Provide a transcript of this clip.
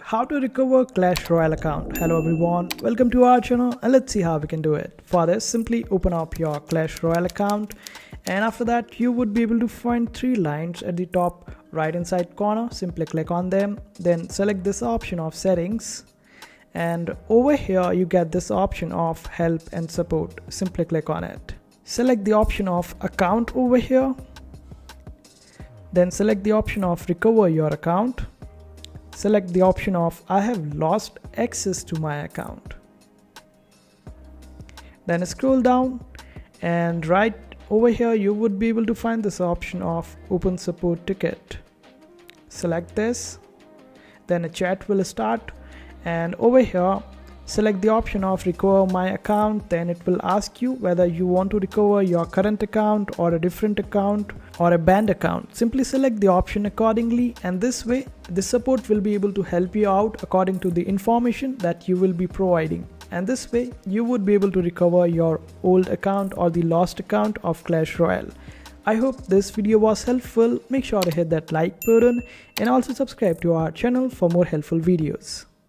how to recover Clash Royale account. Hello everyone, welcome to our channel and let's see how we can do it. For this, simply open up your Clash Royale account, and after that you would be able to find three lines at the top right inside corner. Simply click on them, then select this option of settings, and over here you get this option of help and support. Simply click on it. Select the option of account over here, then select the option of recover your account. Select the option of I have lost access to my account. Then scroll down, and right over here you would be able to find this option of open support ticket. Select this, then a chat will start, and over here select the option of recover my account. Then it will ask you whether you want to recover your current account or a different account or a banned account. Simply select the option accordingly, and this way the support will be able to help you out according to the information that you will be providing, and this way you would be able to recover your old account or the lost account of Clash Royale. I hope this video was helpful. Make sure to hit that like button and also subscribe to our channel for more helpful videos.